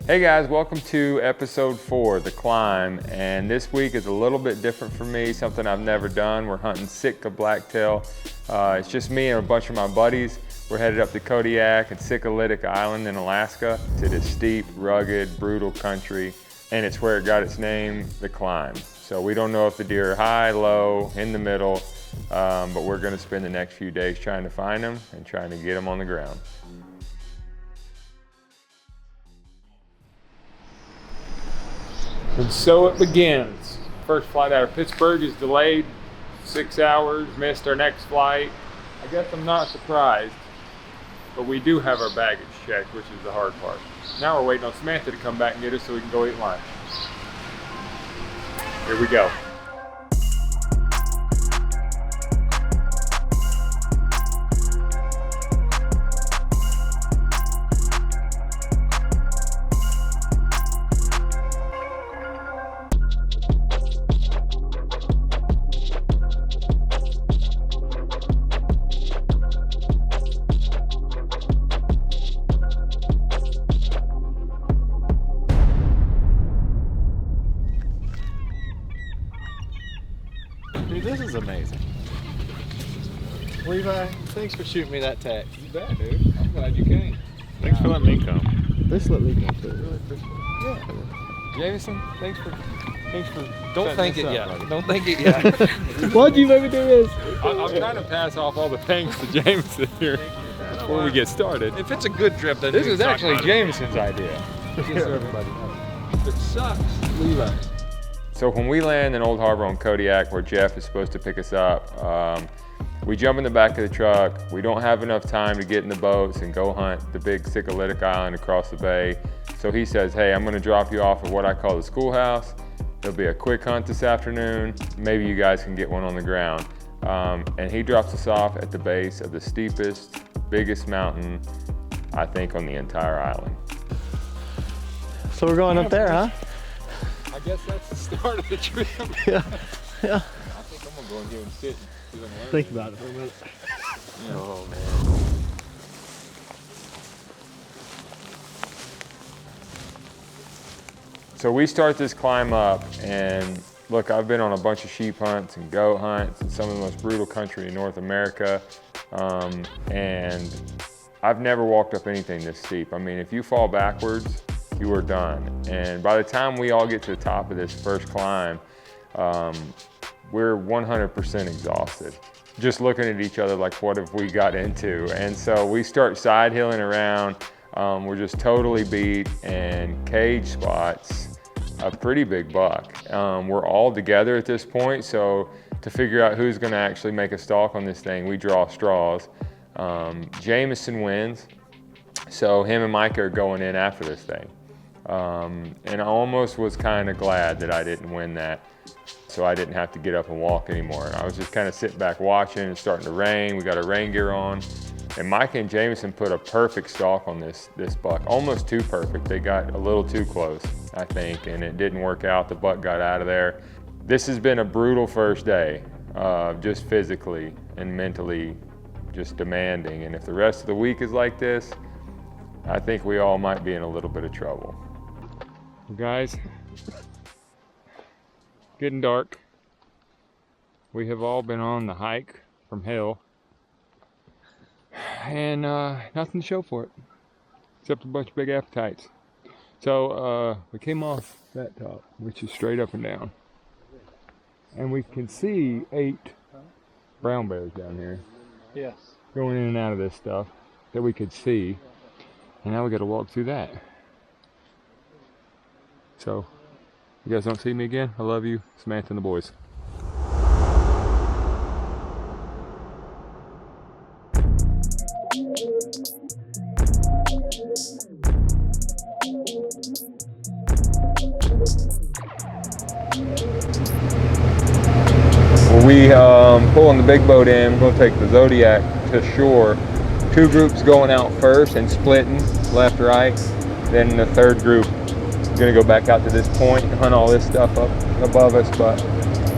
Hey guys, welcome to episode 4, The Climb, and this week is a little bit different for me, something I've never done. We're hunting Sitka Blacktail. It's just me and a bunch of my buddies. We're headed up to Kodiak and Sitka Island in Alaska. It is steep, rugged, brutal country, and it's where it got its name, The Climb. So we don't know if the deer are high, low, in the middle, but we're gonna spend the next few days trying to find them and trying to get them on the ground. And so it begins. First flight out of Pittsburgh is delayed 6 hours, missed our next flight. I guess I'm not surprised, but we do have our baggage checked, which is the hard part. Now we're waiting on Samantha to come back and get us so we can go eat lunch. Here we go. Dude, this is amazing. Levi, thanks for shooting me that tag. You bet, dude. I'm glad you came. Thanks for letting me come. Just let me come too. Really appreciate it. Yeah. Jameson, thanks for Don't thank it yet. buddy. Don't thank it yet. Why'd you make me do this? I'm trying to pass off all the thanks to Jameson here before we get started. If it's a good trip, then This we is can talk actually about it. Jameson's idea. Just so everybody knows. If it sucks, Levi. So when we land in Old Harbor on Kodiak, where Jeff is supposed to pick us up, we jump in the back of the truck. We don't have enough time to get in the boats and go hunt the big Sitka Island across the bay. So he says, hey, I'm gonna drop you off at what I call the schoolhouse. It'll be a quick hunt this afternoon. Maybe you guys can get one on the ground. And he drops us off at the base of the steepest, biggest mountain, I think, on the entire island. So we're going up there, huh? I guess that's the start of the trip. Yeah. I think I'm gonna go in here and sit and learn. Think about it for a minute. Oh man. So we start this climb up, and look, I've been on a bunch of sheep hunts and goat hunts and some of the most brutal country in North America, and I've never walked up anything this steep. I mean, if you fall backwards, you are done. And by the time we all get to the top of this first climb, we're 100% exhausted. Just looking at each other like, what have we got into? And so we start side hilling around. We're just totally beat, and cage spots a pretty big buck. We're all together at this point, so to figure out who's gonna actually make a stalk on this thing, we draw straws. Jameson wins, so him and Micah are going in after this thing. And I almost was kind of glad that I didn't win that, so I didn't have to get up and walk anymore. And I was just kind of sitting back watching. It's starting to rain. We got our rain gear on, and Micah and Jameson put a perfect stalk on this buck, almost too perfect. They got a little too close, I think, and it didn't work out. The buck got out of there. This has been a brutal first day, just physically and mentally, just demanding. And if the rest of the week is like this, I think we all might be in a little bit of trouble. Guys, getting dark. We have all been on the hike from hell, and nothing to show for it except a bunch of big appetites. So we came off that top, which is straight up and down, and we can see 8 brown bears down here. Yes. Going in and out of this stuff that we could see, and now we got to walk through that. So, you guys don't see me again? I love you, Samantha and the boys. Well, we pulling the big boat in. We're gonna take the Zodiac to shore. 2 groups going out first and splitting left, right. Then the 3rd group is gonna go back out to this point and hunt all this stuff up above us. But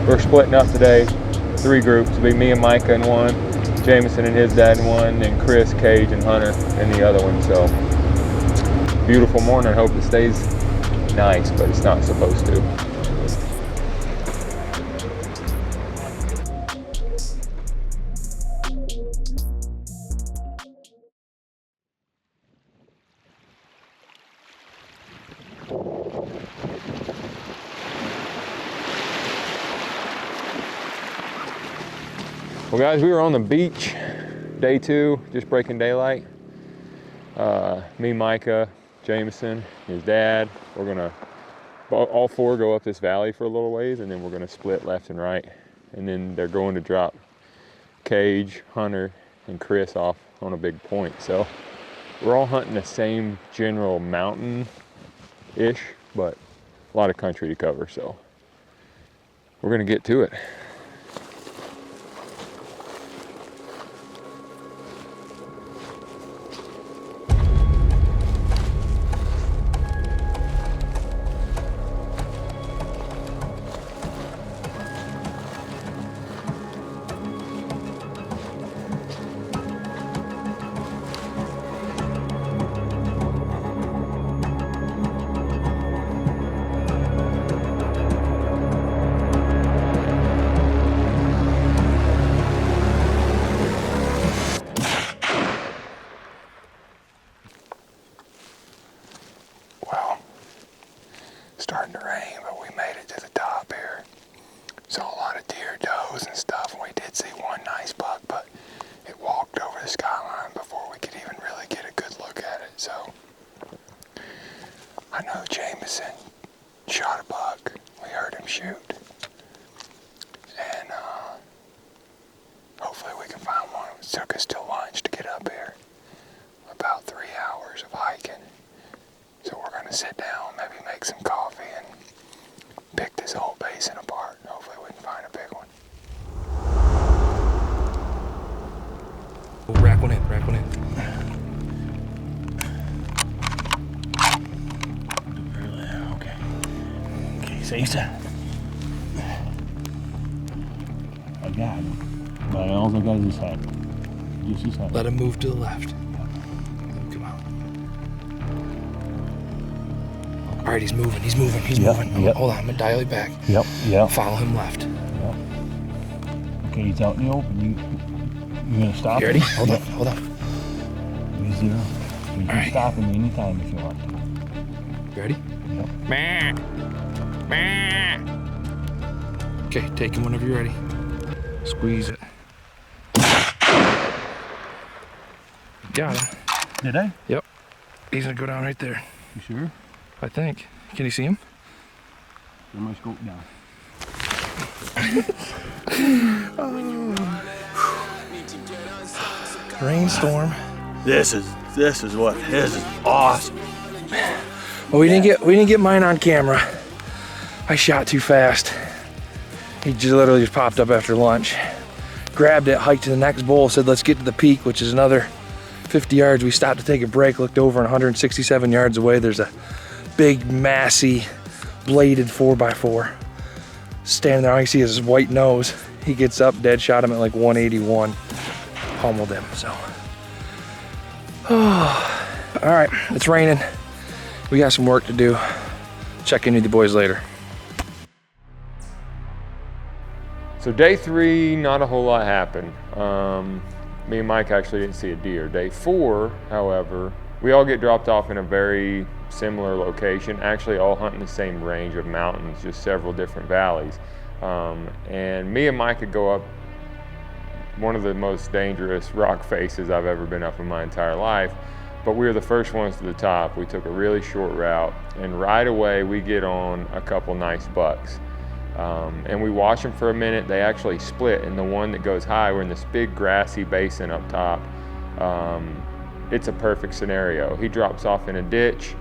we're splitting up today. 3 groups. It'll be me and Micah in one, Jameson and his dad in one, and Chris, Cage, and Hunter in the other one. So Beautiful morning. I hope it stays nice, but it's not supposed to. Well guys, we were on the beach, day 2, just breaking daylight. Me, Micah, Jameson, his dad, we're gonna, all 4 go up this valley for a little ways, and then we're gonna split left and right. And then they're going to drop Cage, Hunter, and Chris off on a big point. So we're all hunting the same general mountain-ish, but a lot of country to cover, so we're gonna get to it. Starting to rain, but we made it to the top here. Saw a lot of deer, does, and stuff, and we did see one nice buck, but it walked over the skyline before we could even really get a good look at it. So I know Jameson shot a buck. We heard him shoot, and hopefully we can find one. It took us till lunch to get up here. About 3 hours of hiking. So we're gonna sit down, maybe make some coffee, and pick this whole basin apart. And hopefully we can find a big one. Oh, rack one in, rack one in. Okay. Okay, safe set. I got him. But all I got is his head. Just his head. Let him move to the left. Come on. All right, he's moving, he's moving, he's moving. Yep. Hold on, I'm gonna dial it back. Yep. Follow him left. Yep. Okay, he's out in the open. You gonna stop? You ready? him? Hold Yep. on, hold on. Be 0. You can right. stop him anytime if you want. You ready? Yep. Okay, take him whenever you're ready. Squeeze it. Got him. Did I? Yep. He's gonna go down right there. You sure? I think. Can you see him? Put my scope down. Rainstorm. This is awesome. Well, we didn't get mine on camera. I shot too fast. He just literally just popped up after lunch. Grabbed it, hiked to the next bowl, said let's get to the peak, which is another 50 yards. We stopped to take a break, looked over, and 167 yards away there's a big, massy, bladed 4x4. Standing there, all you see is his white nose. He gets up, dead shot him at like 181. Pummeled him, so. Oh. All right, it's raining. We got some work to do. Check in with the boys later. So day 3, not a whole lot happened. Me and Mike actually didn't see a deer. Day 4, however, we all get dropped off in a very similar location, actually all hunting the same range of mountains, just several different valleys. And me and Mike could go up one of the most dangerous rock faces I've ever been up in my entire life, but we were the first ones to the top. We took a really short route, and right away we get on a couple nice bucks. And we watch them for a minute. They actually split, and the one that goes high, we're in this big grassy basin up top. It's a perfect scenario. He drops off in a ditch.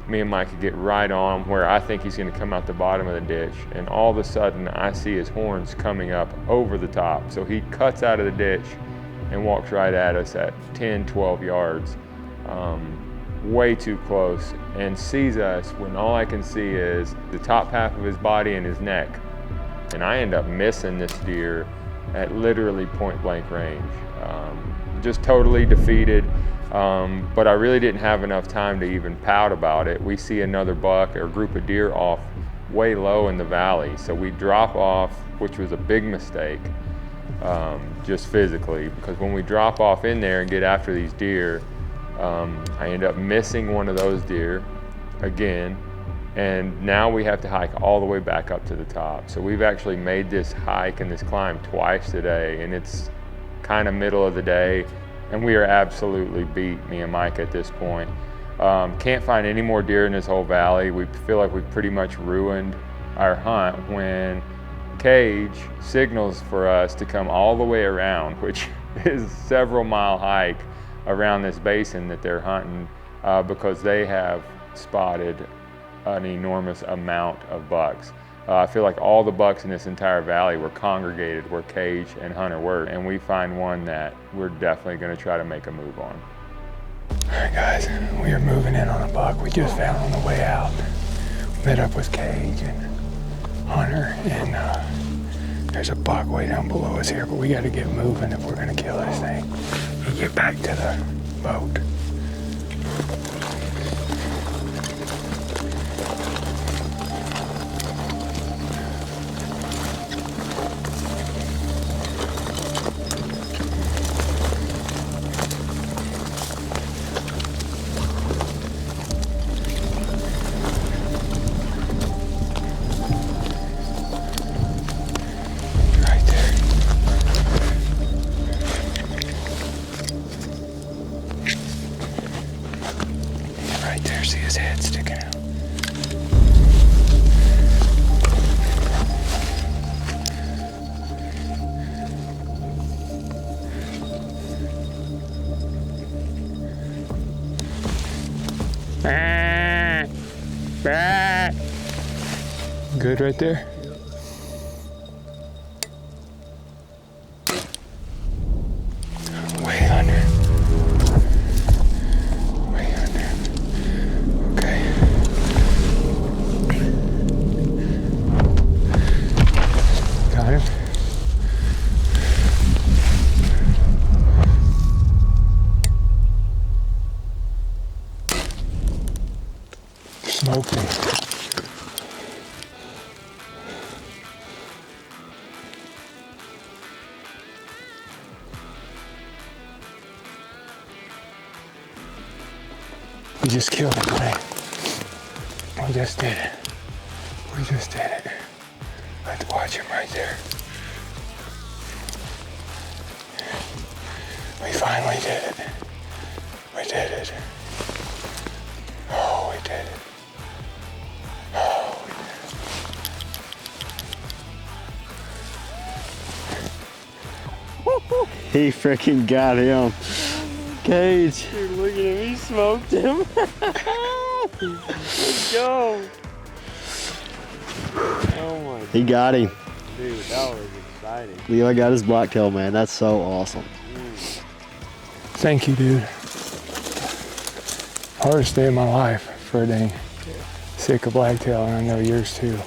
Me and Mike could get right on where I think he's gonna come out the bottom of the ditch, and all of a sudden I see his horns coming up over the top. So he cuts out of the ditch and walks right at us at 10, 12 yards, way too close, and sees us when all I can see is the top half of his body and his neck. And I end up missing this deer at literally point blank range. Just totally defeated. But I really didn't have enough time to even pout about it. We see another buck or group of deer off way low in the valley. So we drop off, which was a big mistake, just physically, because when we drop off in there and get after these deer, I end up missing one of those deer again. And now we have to hike all the way back up to the top. So we've actually made this hike and this climb twice today, and it's kind of middle of the day, and we are absolutely beat, me and Mike, at this point. Can't find any more deer in this whole valley. We feel like we've pretty much ruined our hunt when Cage signals for us to come all the way around, which is several mile hike around this basin that they're hunting, because they have spotted an enormous amount of bucks. I feel like all the bucks in this entire valley were congregated where Cage and Hunter were, and we find one that we're definitely going to try to make a move on. All right, guys, we are moving in on a buck we just found on the way out. Met up with Cage and Hunter, and there's a buck way down below us here, but we got to get moving if we're going to kill this thing and get back to the boat. Good right there. Way under. Way under. Okay. Got him. Smoked him. We just killed him, right? We just did it. We just did it. Let's watch him right there. We finally did it. We did it. Oh, we did it. Oh, we did it. He freaking got him. Cage. Dude, look at him, he smoked him. Let's go. Oh my. He got him. Dude, that was exciting. Levi got his blacktail, man. That's so awesome. Thank you, dude. Hardest day of my life for a dang Sitka Blacktail, and I know yours too.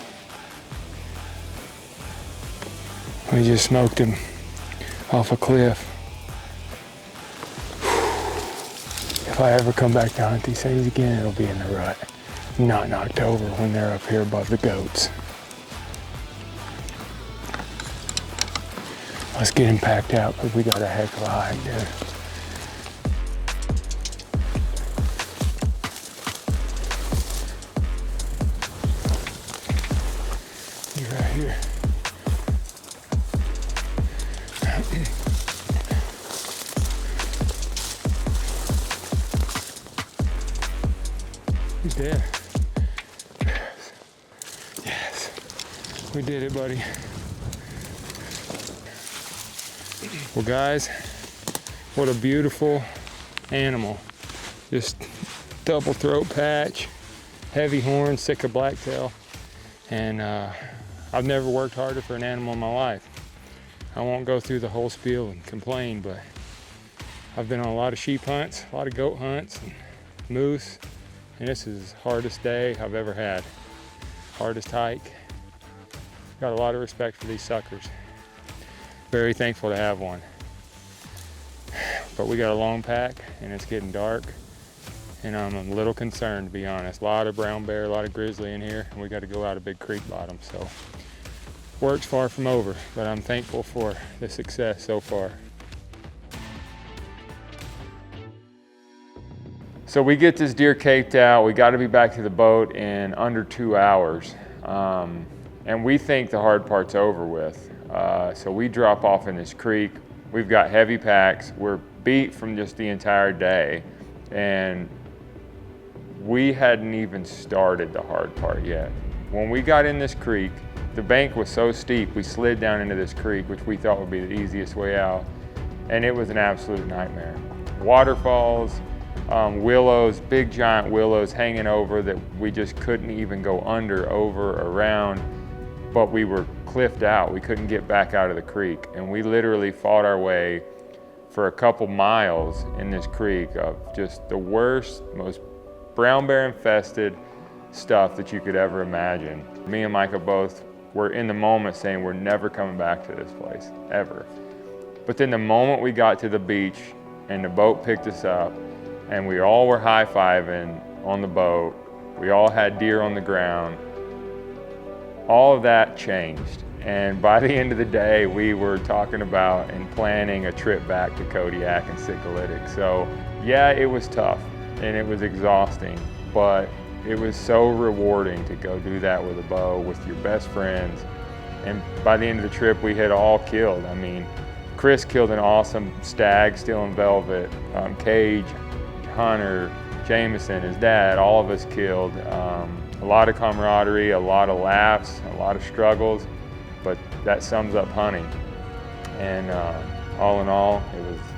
We just smoked him off a cliff. If I ever come back to hunt these things again, it'll be in the rut, not in October when they're up here above the goats. Let's get him packed out because we got a heck of a hike, dude. You're right here. He's dead. Yes. Yes. We did it, buddy. Well, guys, what a beautiful animal. Just double throat patch, heavy horn, Sitka Blacktail. And I've never worked harder for an animal in my life. I won't go through the whole spiel and complain, but I've been on a lot of sheep hunts, a lot of goat hunts, and moose, and this is the hardest day I've ever had. Hardest hike. Got a lot of respect for these suckers. Very thankful to have one. but we got a long pack and it's getting dark. And I'm a little concerned, to be honest. A lot of brown bear, a lot of grizzly in here, and we got to go out a big creek bottom. So work's far from over, but I'm thankful for the success so far. So we get this deer caked out. We got to be back to the boat in under 2 hours. And we think the hard part's over with. So we drop off in this creek. We've got heavy packs. We're beat from just the entire day. And we hadn't even started the hard part yet. When we got in this creek, the bank was so steep, we slid down into this creek, which we thought would be the easiest way out. And it was an absolute nightmare. Waterfalls, willows, big giant willows hanging over that we just couldn't even go under, over, around, but we were cliffed out. We couldn't get back out of the creek. And we literally fought our way for a couple miles in this creek of just the worst, most brown bear infested stuff that you could ever imagine. Me and Micah both were in the moment saying we're never coming back to this place, ever. But then the moment we got to the beach and the boat picked us up and we all were high-fiving on the boat, we all had deer on the ground, all of that changed. And by the end of the day, we were talking about and planning a trip back to Kodiak and Sikalitic. So yeah, it was tough and it was exhausting, but it was so rewarding to go do that with a bow with your best friends. And by the end of the trip, we had all killed. I mean, Chris killed an awesome stag still in velvet. Cage, Hunter, Jameson, his dad, all of us killed. A lot of camaraderie, a lot of laughs, a lot of struggles, but that sums up hunting. And all in all,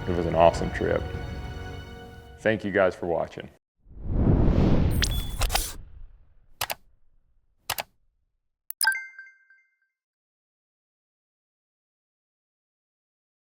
it was an awesome trip. Thank you guys for watching.